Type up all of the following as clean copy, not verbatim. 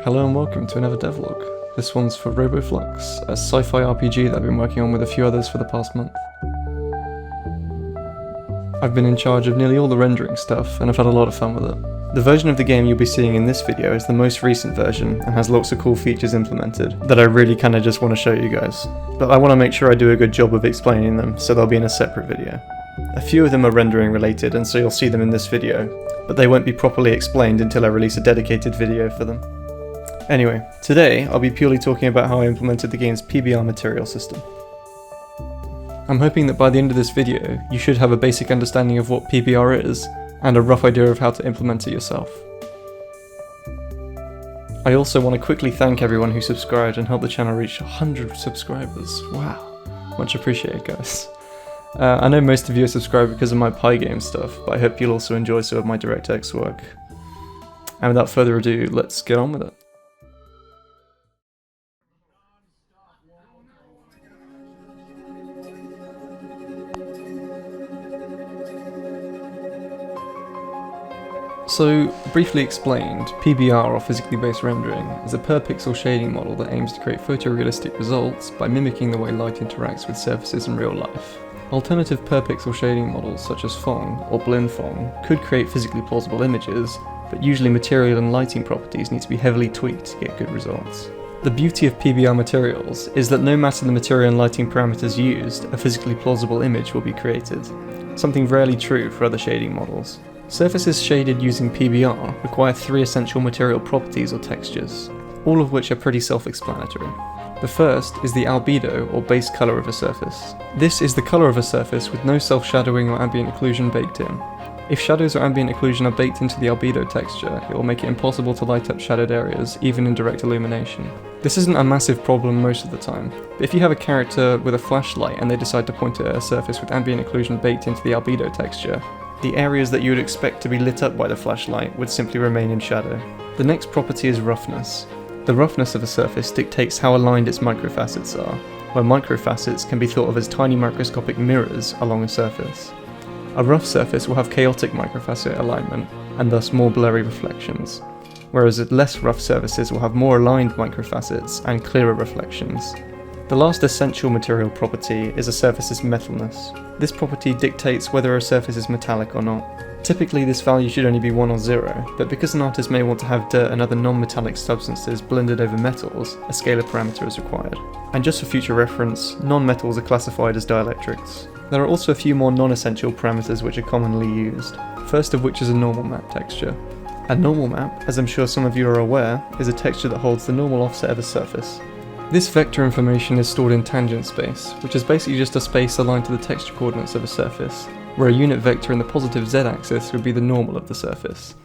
Hello and welcome to another devlog. This one's for RoboFlux, a sci-fi RPG that I've been working on with a few others for the past month. I've been in charge of nearly all the rendering stuff, and I've had a lot of fun with it. The version of the game you'll be seeing in this video is the most recent version, and has lots of cool features implemented, that I really kinda just want to show you guys. But I want to make sure I do a good job of explaining them, so they'll be in a separate video. A few of them are rendering related, and so you'll see them in this video, but they won't be properly explained until I release a dedicated video for them. Anyway, today I'll be purely talking about how I implemented the game's PBR material system. I'm hoping that by the end of this video, you should have a basic understanding of what PBR is, and a rough idea of how to implement it yourself. I also want to quickly thank everyone who subscribed and helped the channel reach 100 subscribers. Wow, much appreciated, guys. I know most of you are subscribed because of my Pygame stuff, but I hope you'll also enjoy some of my DirectX work. And without further ado, let's get on with it. So, briefly explained, PBR, or physically based rendering, is a per-pixel shading model that aims to create photorealistic results by mimicking the way light interacts with surfaces in real life. Alternative per-pixel shading models such as Phong or Blend could create physically plausible images, but usually material and lighting properties need to be heavily tweaked to get good results. The beauty of PBR materials is that no matter the material and lighting parameters used, a physically plausible image will be created, something rarely true for other shading models. Surfaces shaded using PBR require 3 essential material properties or textures, all of which are pretty self-explanatory. The first is the albedo, or base color of a surface. This is the color of a surface with no self-shadowing or ambient occlusion baked in. If shadows or ambient occlusion are baked into the albedo texture, it will make it impossible to light up shadowed areas, even in direct illumination. This isn't a massive problem most of the time, but if you have a character with a flashlight and they decide to point it at a surface with ambient occlusion baked into the albedo texture, the areas that you would expect to be lit up by the flashlight would simply remain in shadow. The next property is roughness. The roughness of a surface dictates how aligned its microfacets are, where microfacets can be thought of as tiny microscopic mirrors along a surface. A rough surface will have chaotic microfacet alignment, and thus more blurry reflections, whereas less rough surfaces will have more aligned microfacets and clearer reflections. The last essential material property is a surface's metalness. This property dictates whether a surface is metallic or not. Typically this value should only be 1 or 0, but because an artist may want to have dirt and other non-metallic substances blended over metals, a scalar parameter is required. And just for future reference, non-metals are classified as dielectrics. There are also a few more non-essential parameters which are commonly used, first of which is a normal map texture. A normal map, as I'm sure some of you are aware, is a texture that holds the normal offset of a surface. This vector information is stored in tangent space, which is basically just a space aligned to the texture coordinates of a surface, where a unit vector in the positive z-axis would be the normal of the surface.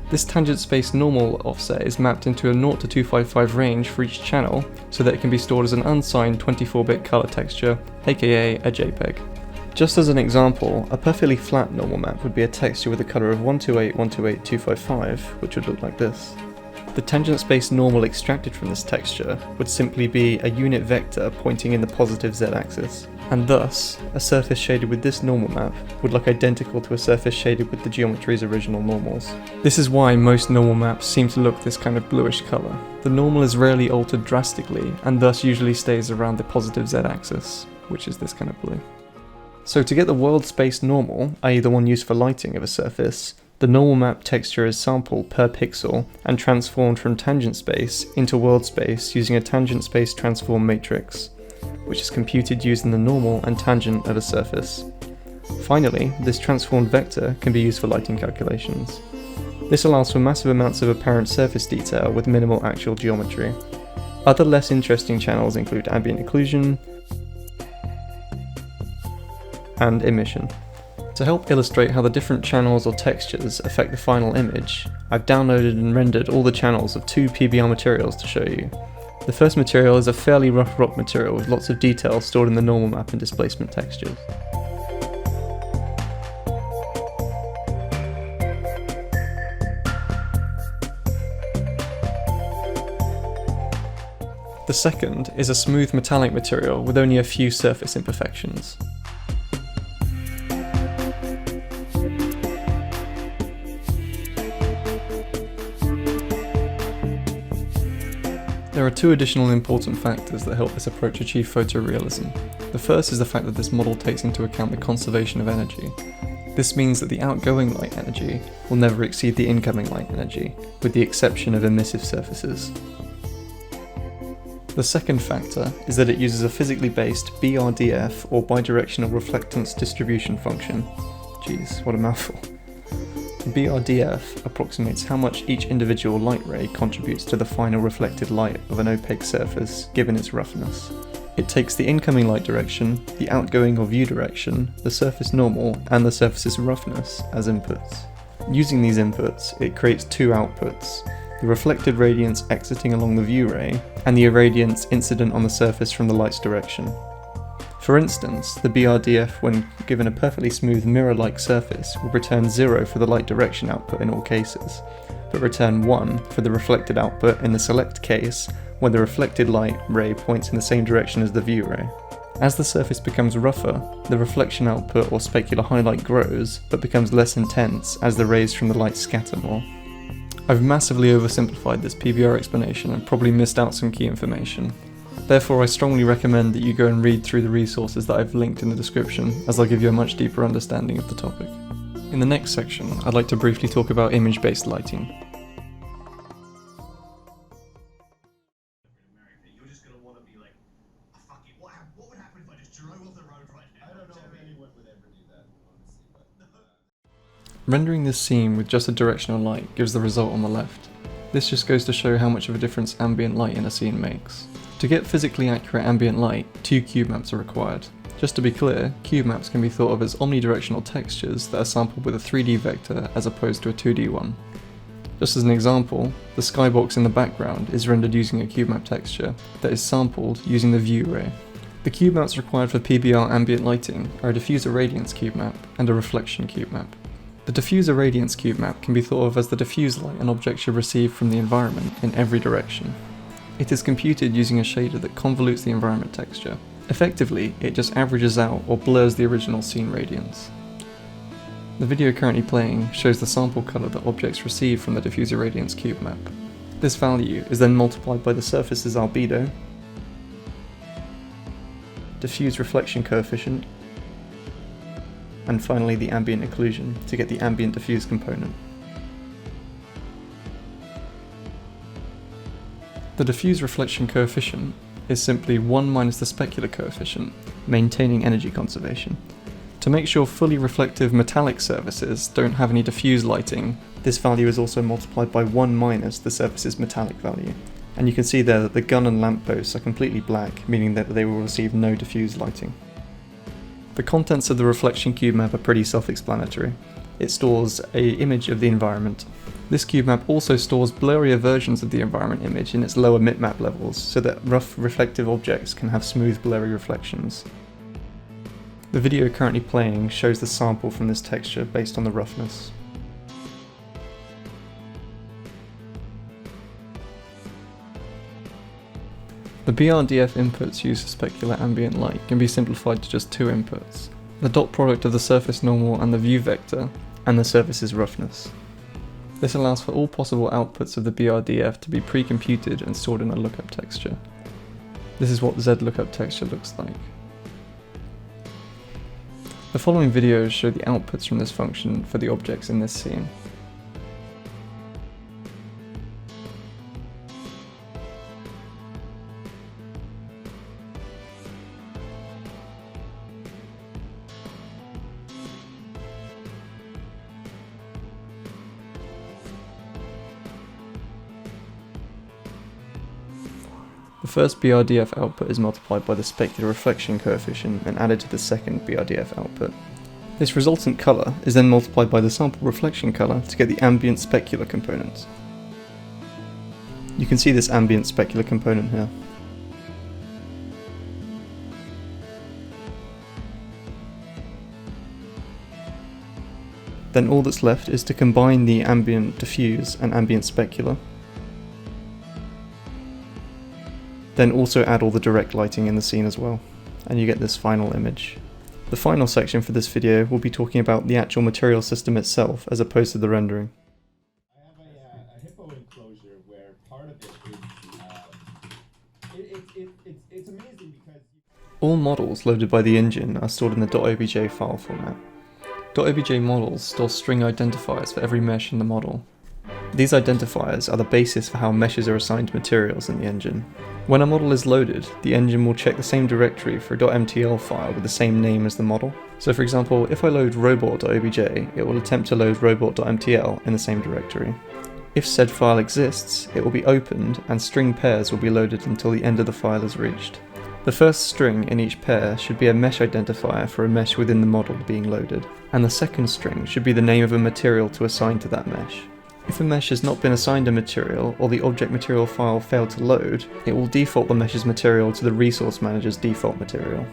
This tangent space normal offset is mapped into a 0 to 255 range for each channel, so that it can be stored as an unsigned 24-bit color texture, aka a JPEG. Just as an example, a perfectly flat normal map would be a texture with a color of 128, 128, 255, which would look like this. The tangent space normal extracted from this texture would simply be a unit vector pointing in the positive z-axis, and thus, a surface shaded with this normal map would look identical to a surface shaded with the geometry's original normals. This is why most normal maps seem to look this kind of bluish colour. The normal is rarely altered drastically, and thus usually stays around the positive z-axis, which is this kind of blue. So to get the world space normal, i.e. the one used for lighting of a surface, the normal map texture is sampled per pixel and transformed from tangent space into world space using a tangent space transform matrix, which is computed using the normal and tangent of a surface. Finally, this transformed vector can be used for lighting calculations. This allows for massive amounts of apparent surface detail with minimal actual geometry. Other less interesting channels include ambient occlusion and emission. To help illustrate how the different channels or textures affect the final image, I've downloaded and rendered all the channels of 2 PBR materials to show you. The first material is a fairly rough rock material with lots of detail stored in the normal map and displacement textures. The second is a smooth metallic material with only a few surface imperfections. There are two additional important factors that help this approach achieve photorealism. The first is the fact that this model takes into account the conservation of energy. This means that the outgoing light energy will never exceed the incoming light energy, with the exception of emissive surfaces. The second factor is that it uses a physically based BRDF or bidirectional reflectance distribution function. Jeez, what a mouthful. BRDF approximates how much each individual light ray contributes to the final reflected light of an opaque surface, given its roughness. It takes the incoming light direction, the outgoing or view direction, the surface normal, and the surface's roughness as inputs. Using these inputs, it creates two outputs: the reflected radiance exiting along the view ray, and the irradiance incident on the surface from the light's direction. For instance, the BRDF, when given a perfectly smooth mirror-like surface, will return 0 for the light direction output in all cases, but return 1 for the reflected output in the select case when the reflected light ray points in the same direction as the view ray. As the surface becomes rougher, the reflection output or specular highlight grows, but becomes less intense as the rays from the light scatter more. I've massively oversimplified this PBR explanation and probably missed out some key information. Therefore, I strongly recommend that you go and read through the resources that I've linked in the description, as they'll give you a much deeper understanding of the topic. In the next section, I'd like to briefly talk about image-based lighting. You're just gonna want to be like, oh, fuck it, what would happen if I just drove off the road right now? I don't know if anyone would ever do that, honestly, but... Rendering this scene with just a directional light gives the result on the left. This just goes to show how much of a difference ambient light in a scene makes. To get physically accurate ambient light, 2 cube maps are required. Just to be clear, cube maps can be thought of as omnidirectional textures that are sampled with a 3D vector as opposed to a 2D one. Just as an example, the skybox in the background is rendered using a cube map texture that is sampled using the view ray. The cube maps required for PBR ambient lighting are a diffuser radiance cube map and a reflection cube map. The diffuser radiance cube map can be thought of as the diffuse light an object should receive from the environment in every direction. It is computed using a shader that convolutes the environment texture. Effectively, it just averages out or blurs the original scene radiance. The video currently playing shows the sample color that objects receive from the diffuser radiance cube map. This value is then multiplied by the surface's albedo, diffuse reflection coefficient, and finally the ambient occlusion to get the ambient diffuse component. The diffuse reflection coefficient is simply 1 minus the specular coefficient, maintaining energy conservation. To make sure fully reflective metallic surfaces don't have any diffuse lighting, this value is also multiplied by 1 minus the surface's metallic value. And you can see there that the gun and lampposts are completely black, meaning that they will receive no diffuse lighting. The contents of the reflection cube map are pretty self-explanatory. It stores an image of the environment. This cube map also stores blurrier versions of the environment image in its lower bitmap levels, so that rough reflective objects can have smooth blurry reflections. The video currently playing shows the sample from this texture based on the roughness. The BRDF inputs used for specular ambient light can be simplified to just 2 inputs: the dot product of the surface normal and the view vector, and the surface's roughness. This allows for all possible outputs of the BRDF to be pre-computed and stored in a lookup texture. This is what the Z lookup texture looks like. The following videos show the outputs from this function for the objects in this scene. The first BRDF output is multiplied by the specular reflection coefficient and added to the second BRDF output. This resultant colour is then multiplied by the sample reflection colour to get the ambient specular component. You can see this ambient specular component here. Then all that's left is to combine the ambient diffuse and ambient specular. Then also add all the direct lighting in the scene as well, and you get this final image. The final section for this video will be talking about the actual material system itself as opposed to the rendering. I have a hippo enclosure where part of it is It's amazing because. All models loaded by the engine are stored in the .obj file format. .obj models store string identifiers for every mesh in the model. These identifiers are the basis for how meshes are assigned materials in the engine. When a model is loaded, the engine will check the same directory for a .mtl file with the same name as the model. So for example, if I load robot.obj, it will attempt to load robot.mtl in the same directory. If said file exists, it will be opened and string pairs will be loaded until the end of the file is reached. The first string in each pair should be a mesh identifier for a mesh within the model being loaded, and the second string should be the name of a material to assign to that mesh. If a mesh has not been assigned a material or the object material file failed to load, it will default the mesh's material to the resource manager's default material.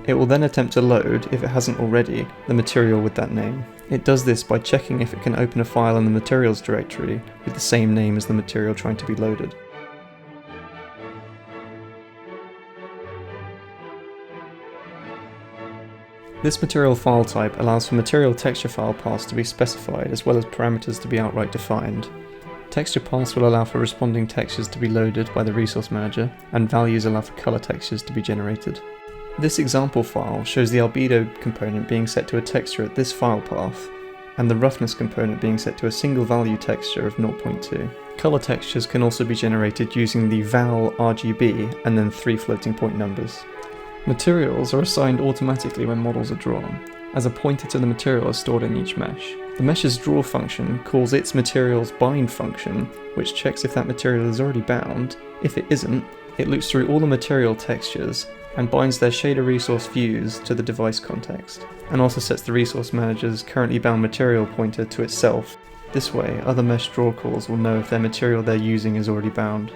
It will then attempt to load, if it hasn't already, the material with that name. It does this by checking if it can open a file in the materials directory with the same name as the material trying to be loaded. This material file type allows for material texture file paths to be specified as well as parameters to be outright defined. Texture paths will allow for responding textures to be loaded by the resource manager, and values allow for color textures to be generated. This example file shows the albedo component being set to a texture at this file path, and the roughness component being set to a single value texture of 0.2. Color textures can also be generated using the val RGB and then 3 floating point numbers. Materials are assigned automatically when models are drawn, as a pointer to the material is stored in each mesh. The mesh's draw function calls its material's bind function, which checks if that material is already bound. If it isn't, it loops through all the material textures and binds their shader resource views to the device context, and also sets the resource manager's currently bound material pointer to itself. This way, other mesh draw calls will know if their material they're using is already bound,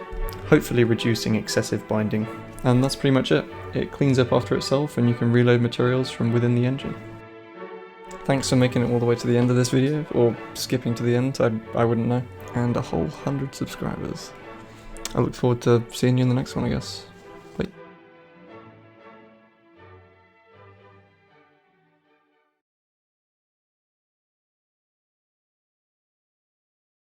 hopefully reducing excessive binding. And that's pretty much it. It cleans up after itself and you can reload materials from within the engine. Thanks for making it all the way to the end of this video, or skipping to the end, I wouldn't know. And a whole 100 subscribers. I look forward to seeing you in the next one, I guess.